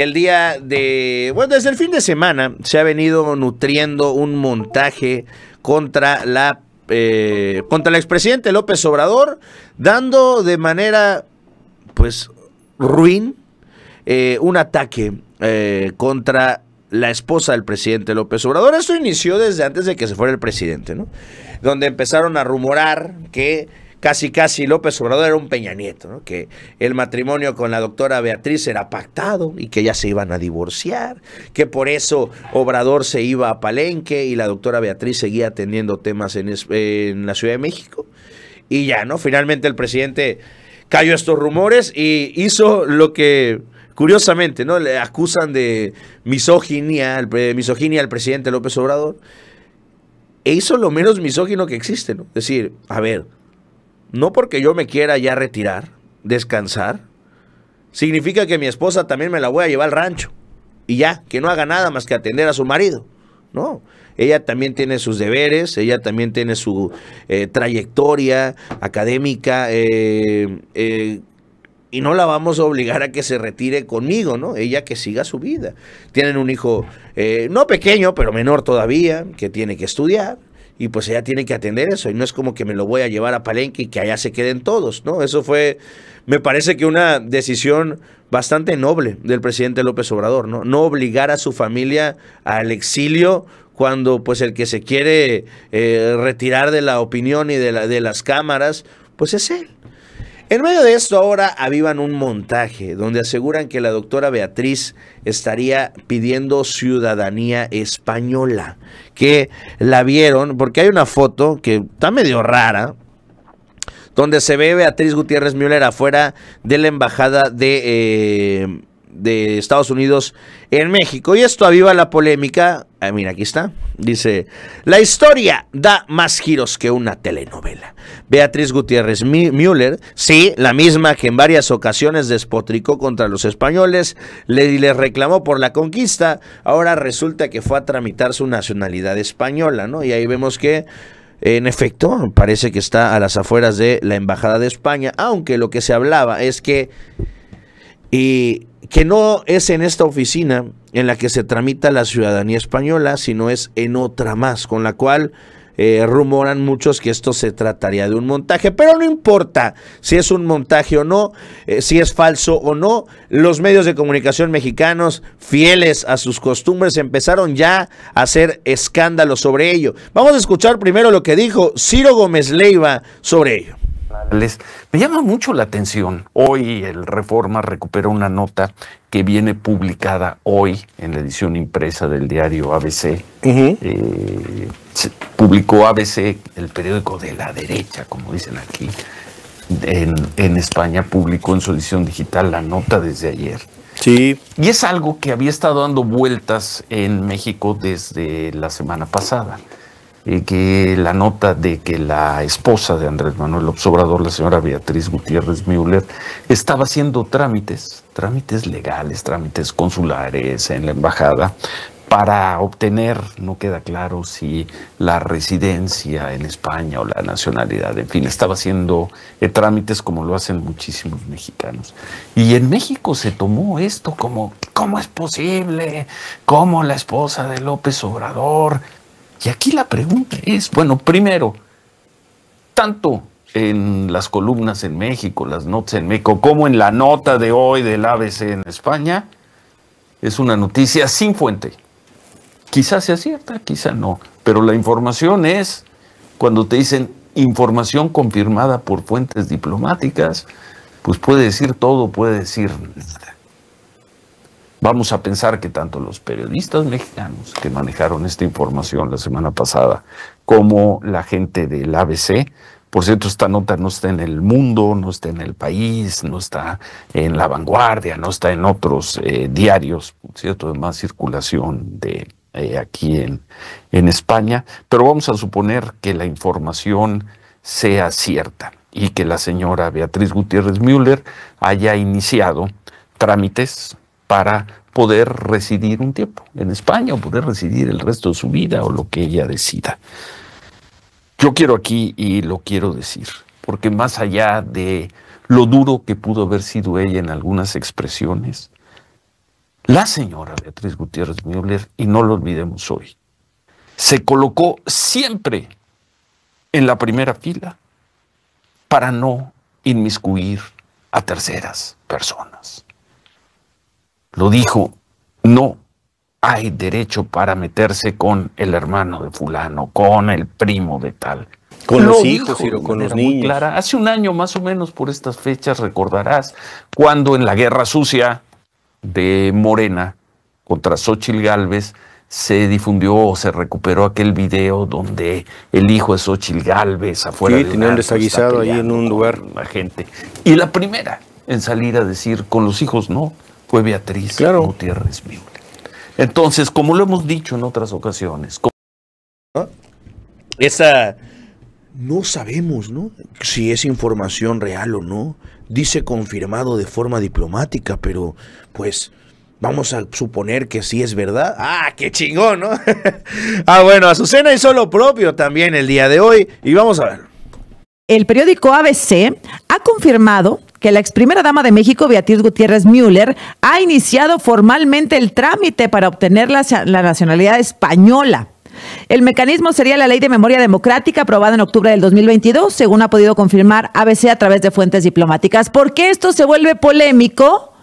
el día de... Bueno, desde el fin de semana se ha venido nutriendo un montaje contra el expresidente López Obrador, dando de manera, pues, ruin un ataque contra la esposa del presidente López Obrador. Esto inició desde antes de que se fuera el presidente, ¿no? Donde empezaron a rumorar que casi López Obrador era un Peña Nieto, ¿no? Que el matrimonio con la doctora Beatriz era pactado y que ya se iban a divorciar, que por eso Obrador se iba a Palenque y la doctora Beatriz seguía atendiendo temas en la Ciudad de México. Y ya, ¿no? Finalmente el presidente cayó a estos rumores y hizo lo que, curiosamente, ¿no? Le acusan de misoginia al presidente López Obrador. E hizo lo menos misógino que existe, ¿no? Es decir, a ver, no porque yo me quiera ya retirar, descansar, significa que mi esposa también me la voy a llevar al rancho. Y ya, que no haga nada más que atender a su marido. No, ella también tiene sus deberes, ella también tiene su trayectoria académica, y no la vamos a obligar a que se retire conmigo, ¿no? Ella que siga su vida. Tienen un hijo, no pequeño, pero menor todavía, que tiene que estudiar. Y pues ella tiene que atender eso, y no es como que me lo voy a llevar a Palenque y que allá se queden todos, ¿no? Eso fue, me parece que una decisión bastante noble del presidente López Obrador, ¿no? No obligar a su familia al exilio cuando pues el que se quiere retirar de la opinión y de las cámaras, pues es él. En medio de esto ahora avivan un montaje donde aseguran que la doctora Beatriz estaría pidiendo ciudadanía española, que la vieron, porque hay una foto que está medio rara, donde se ve Beatriz Gutiérrez Müller afuera de la embajada de Estados Unidos en México, y esto aviva la polémica. Mira, aquí está, dice: la historia da más giros que una telenovela. Beatriz Gutiérrez Müller, sí, la misma que en varias ocasiones despotricó contra los españoles, les reclamó por la conquista, ahora resulta que fue a tramitar su nacionalidad española, ¿no? Y ahí vemos que en efecto, parece que está a las afueras de la embajada de España, aunque lo que se hablaba es que no es en esta oficina en la que se tramita la ciudadanía española, sino es en otra más, con la cual rumoran muchos que esto se trataría de un montaje, pero no importa si es un montaje o no, si es falso o no, los medios de comunicación mexicanos, fieles a sus costumbres, empezaron ya a hacer escándalo sobre ello. Vamos a escuchar primero lo que dijo Ciro Gómez Leiva sobre ello. Me llama mucho la atención. Hoy el Reforma recupera una nota que viene publicada hoy en la edición impresa del diario ABC. Publicó ABC, el periódico de la derecha, como dicen aquí, en España, publicó en su edición digital la nota desde ayer. Sí. Y es algo que había estado dando vueltas en México desde la semana pasada. Que la nota de que la esposa de Andrés Manuel López Obrador, la señora Beatriz Gutiérrez Müller, estaba haciendo trámites legales, trámites consulares en la embajada para obtener, no queda claro si la residencia en España o la nacionalidad, en fin, estaba haciendo trámites como lo hacen muchísimos mexicanos. Y en México se tomó esto como, ¿cómo es posible? ¿Cómo la esposa de López Obrador? Y aquí la pregunta es, bueno, primero, tanto en las columnas en México, las notas en México, como en la nota de hoy del ABC en España, es una noticia sin fuente. Quizás sea cierta, quizás no, pero la información es, cuando te dicen información confirmada por fuentes diplomáticas, pues puede decir todo, puede decir nada. Vamos a pensar que tanto los periodistas mexicanos que manejaron esta información la semana pasada, como la gente del ABC, por cierto, esta nota no está en El Mundo, no está en El País, no está en La Vanguardia, no está en otros diarios, por cierto, de más circulación de aquí en España, pero vamos a suponer que la información sea cierta y que la señora Beatriz Gutiérrez Müller haya iniciado trámites para poder residir un tiempo en España o poder residir el resto de su vida o lo que ella decida. Yo quiero aquí, y lo quiero decir, porque más allá de lo duro que pudo haber sido ella en algunas expresiones, La señora Beatriz Gutiérrez Müller, y no lo olvidemos hoy, se colocó siempre en la primera fila para no inmiscuir a terceras personas. Lo dijo, no hay derecho para meterse con el hermano de fulano, con el primo de tal. Con los hijos, Ciro, con los niños. Clara. Hace un año más o menos por estas fechas recordarás cuando en la guerra sucia de Morena contra Xóchitl Gálvez se difundió o se recuperó aquel video donde el hijo de Xóchitl Gálvez afuera de tenía un desaguisado ahí en un lugar. La gente. Y la primera en salir a decir con los hijos no fue Beatriz Gutiérrez Müller. Entonces, como lo hemos dicho en otras ocasiones, esa no sabemos, ¿no?, si es información real o no. Dice confirmado de forma diplomática, pero pues vamos a suponer que sí es verdad. ¡Ah, qué chingón!, ¿no? Bueno, Azucena hizo lo propio también el día de hoy y vamos a ver. El periódico ABC ha confirmado que la ex primera dama de México, Beatriz Gutiérrez Müller, ha iniciado formalmente el trámite para obtener la nacionalidad española. El mecanismo sería la Ley de Memoria Democrática aprobada en octubre del 2022, según ha podido confirmar ABC a través de fuentes diplomáticas. ¿Por qué esto se vuelve polémico?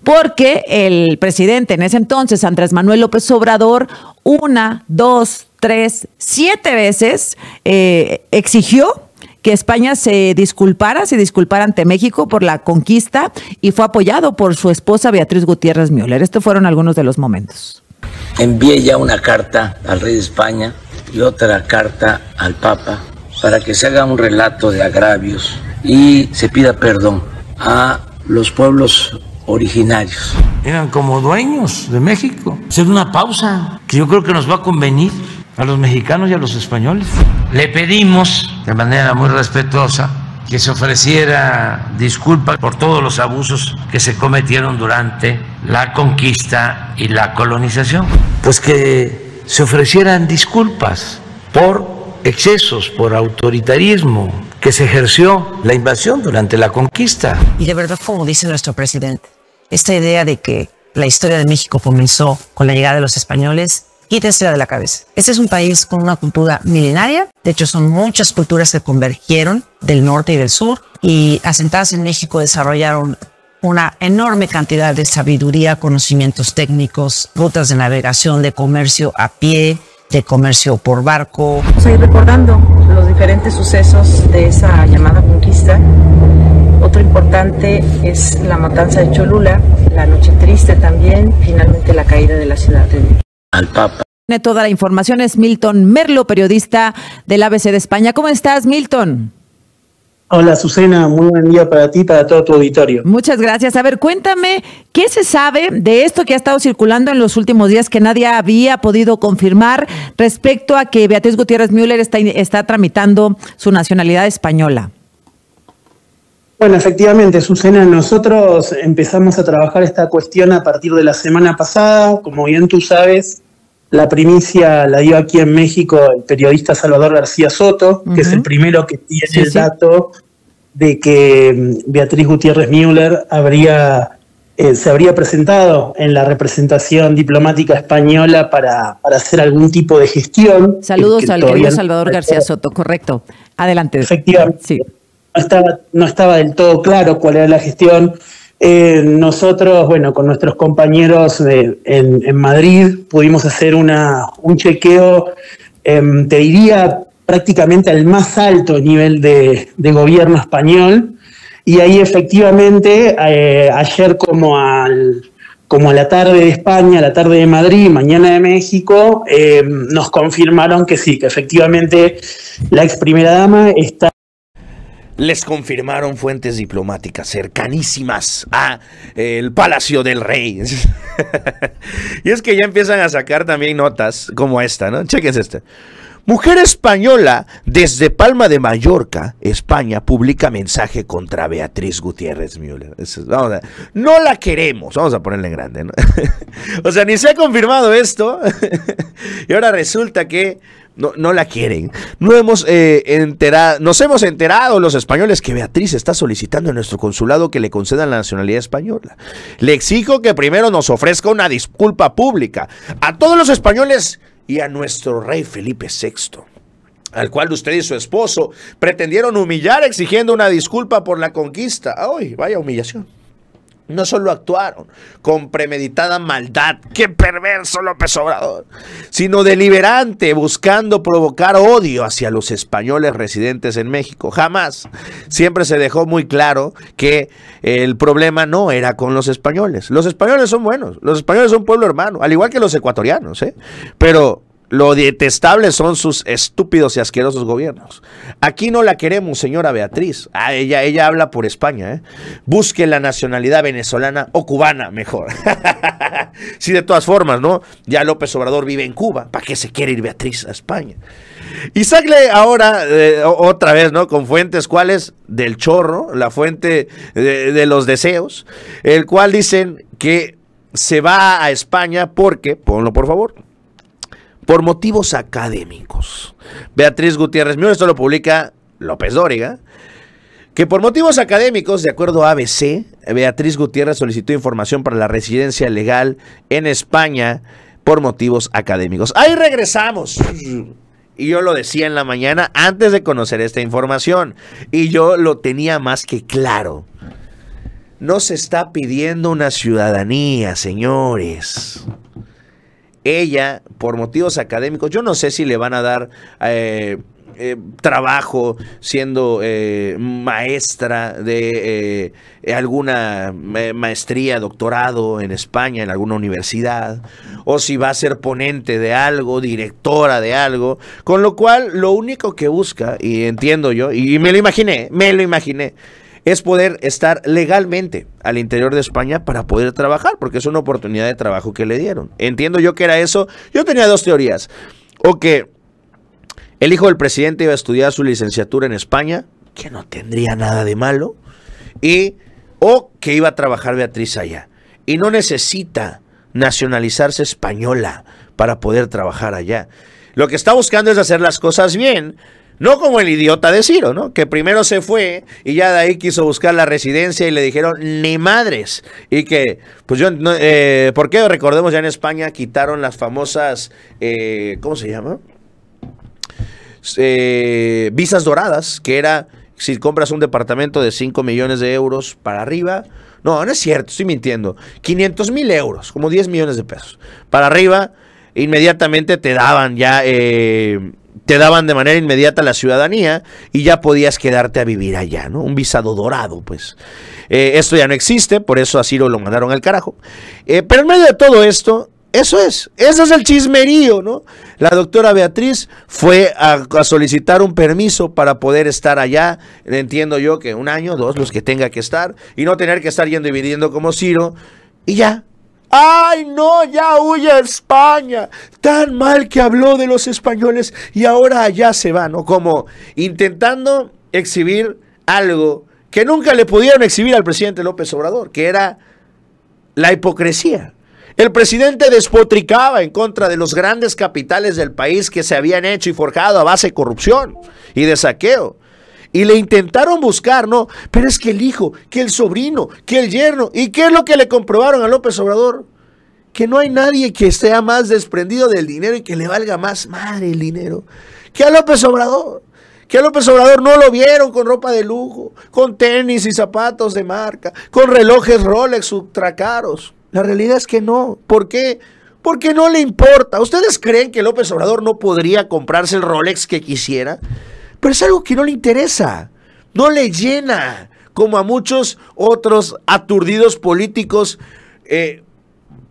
Porque el presidente en ese entonces, Andrés Manuel López Obrador, 1, 2, 3, 7 veces exigió que España se disculpara ante México por la conquista y fue apoyado por su esposa Beatriz Gutiérrez Müller. Estos fueron algunos de los momentos. Envié ya una carta al rey de España y otra carta al Papa para que se haga un relato de agravios y se pida perdón a los pueblos originarios. Eran como dueños de México. Hacer una pausa que yo creo que nos va a convenir a los mexicanos y a los españoles. Le pedimos de manera muy respetuosa que se ofreciera disculpas por todos los abusos que se cometieron durante la conquista y la colonización. Pues que se ofrecieran disculpas por excesos, por autoritarismo que se ejerció la invasión durante la conquista. Y de verdad, como dice nuestro presidente, esta idea de que la historia de México comenzó con la llegada de los españoles, quítensela de la cabeza. Este es un país con una cultura milenaria. De hecho, son muchas culturas que convergieron del norte y del sur y asentadas en México desarrollaron una enorme cantidad de sabiduría, conocimientos técnicos, rutas de navegación, de comercio a pie, de comercio por barco. Estoy recordando los diferentes sucesos de esa llamada conquista. Otro importante es la matanza de Cholula, la noche triste también, finalmente la caída de la ciudad de México. Al Papa. Toda la información es Milton Merlo, periodista del ABC de España. ¿Cómo estás, Milton? Hola, Azucena, muy buen día para ti y para todo tu auditorio. Muchas gracias. A ver, cuéntame, ¿qué se sabe de esto que ha estado circulando en los últimos días que nadie había podido confirmar respecto a que Beatriz Gutiérrez Müller está tramitando su nacionalidad española? Bueno, efectivamente, Azucena, nosotros empezamos a trabajar esta cuestión a partir de la semana pasada. Como bien tú sabes, la primicia la dio aquí en México el periodista Salvador García Soto, que es el primero que tiene el dato de que Beatriz Gutiérrez Müller se habría presentado en la representación diplomática española para hacer algún tipo de gestión. Saludos al querido Salvador García Soto, correcto. Adelante. Efectivamente. Sí. No estaba del todo claro cuál era la gestión. Nosotros, bueno, con nuestros compañeros en Madrid pudimos hacer un chequeo, te diría, prácticamente al más alto nivel de gobierno español, y ahí efectivamente ayer como a la tarde de España, la tarde de Madrid, mañana de México, nos confirmaron que sí, que efectivamente la ex primera dama está. Les confirmaron fuentes diplomáticas cercanísimas a el Palacio del Rey. Y es que ya empiezan a sacar también notas como esta, ¿no? Chéquense esta. Mujer española desde Palma de Mallorca, España, publica mensaje contra Beatriz Gutiérrez Müller. No la queremos, vamos a ponerle en grande, ¿no? O sea, ni se ha confirmado esto. Y ahora resulta que No la quieren. Nos hemos enterado los españoles que Beatriz está solicitando en nuestro consulado que le concedan la nacionalidad española. Le exijo que primero nos ofrezca una disculpa pública a todos los españoles y a nuestro rey Felipe VI, al cual usted y su esposo pretendieron humillar exigiendo una disculpa por la conquista. ¡Ay, vaya humillación! No solo actuaron con premeditada maldad, ¡qué perverso López Obrador!, sino deliberante, buscando provocar odio hacia los españoles residentes en México. Jamás. Siempre se dejó muy claro que el problema no era con los españoles. Los españoles son buenos, los españoles son pueblo hermano, al igual que los ecuatorianos, pero lo detestable son sus estúpidos y asquerosos gobiernos. Aquí no la queremos, señora Beatriz. Ella habla por España, Busque la nacionalidad venezolana o cubana, mejor. Sí, de todas formas, ¿no? Ya López Obrador vive en Cuba. ¿Para qué se quiere ir Beatriz a España? Y sale ahora, otra vez, ¿no? Con fuentes, ¿cuáles? Del Chorro, la fuente de los deseos, el cual dicen que se va a España porque, ponlo por favor, por motivos académicos. Beatriz Gutiérrez Müller, esto lo publica López Dóriga, que por motivos académicos, de acuerdo a ABC, Beatriz Gutiérrez solicitó información para la residencia legal en España por motivos académicos. Ahí regresamos. Y yo lo decía en la mañana antes de conocer esta información, y yo lo tenía más que claro. No se está pidiendo una ciudadanía, señores. Ella, por motivos académicos, yo no sé si le van a dar trabajo siendo maestra de alguna maestría, doctorado en España, en alguna universidad, o si va a ser ponente de algo, directora de algo, con lo cual lo único que busca, y entiendo yo, y me lo imaginé, es poder estar legalmente al interior de España para poder trabajar, porque es una oportunidad de trabajo que le dieron. Entiendo yo que era eso. Yo tenía dos teorías: o que el hijo del presidente iba a estudiar su licenciatura en España, que no tendría nada de malo, o que iba a trabajar Beatriz allá. Y no necesita nacionalizarse española para poder trabajar allá. Lo que está buscando es hacer las cosas bien. No como el idiota de Ciro, ¿no? Que primero se fue y ya de ahí quiso buscar la residencia y le dijeron, ni madres. Y que, pues yo, ¿por qué? Recordemos, ya en España quitaron las famosas, ¿cómo se llama? Visas doradas, que era, si compras un departamento de 5 millones de euros para arriba, no es cierto, estoy mintiendo, 500,000 euros, como 10 millones de pesos, para arriba, inmediatamente te daban ya... te daban de manera inmediata la ciudadanía y ya podías quedarte a vivir allá, ¿no? Un visado dorado, pues. Esto ya no existe, por eso a Ciro lo mandaron al carajo. Pero en medio de todo esto, ese es el chismerío, ¿no? La doctora Beatriz fue a solicitar un permiso para poder estar allá. Entiendo yo que 1 año, 2, los que tenga que estar, y no tener que estar yendo y viniendo como Ciro, y ya. ¡Ay, no! ¡Ya huye a España! Tan mal que habló de los españoles y ahora allá se va, ¿no? Como intentando exhibir algo que nunca le pudieron exhibir al presidente López Obrador, que era la hipocresía. El presidente despotricaba en contra de los grandes capitales del país que se habían hecho y forjado a base de corrupción y de saqueo. Y le intentaron buscar, ¿no? Pero es que el hijo, que el sobrino, que el yerno. ¿Y qué es lo que le comprobaron a López Obrador? Que no hay nadie que esté más desprendido del dinero y que le valga más madre el dinero que a López Obrador. Que a López Obrador no lo vieron con ropa de lujo, con tenis y zapatos de marca, con relojes Rolex ultra caros. La realidad es que no. ¿Por qué? Porque no le importa. ¿Ustedes creen que López Obrador no podría comprarse el Rolex que quisiera? Pero es algo que no le interesa, no le llena, como a muchos otros aturdidos políticos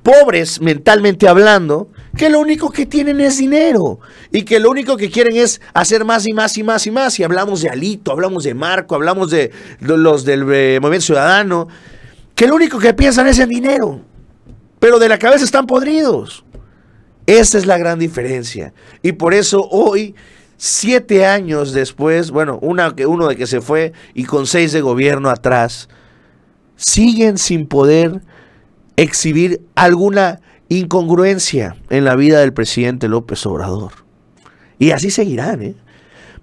pobres mentalmente hablando, que lo único que tienen es dinero y que lo único que quieren es hacer más y más y más y más. Y hablamos de Alito, hablamos de Marco, hablamos de los del Movimiento Ciudadano, que lo único que piensan es en dinero, pero de la cabeza están podridos. Esa es la gran diferencia. Y por eso hoy, 7 años después, bueno, uno de que se fue y con 6 de gobierno atrás, siguen sin poder exhibir alguna incongruencia en la vida del presidente López Obrador. Y así seguirán, ¿eh?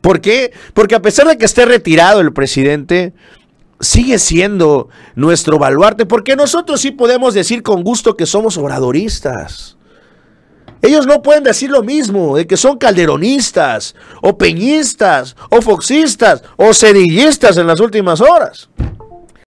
¿Por qué? Porque a pesar de que esté retirado el presidente, sigue siendo nuestro baluarte, porque nosotros sí podemos decir con gusto que somos obradoristas. Ellos no pueden decir lo mismo, de que son calderonistas, o peñistas, o foxistas, o cedillistas en las últimas horas.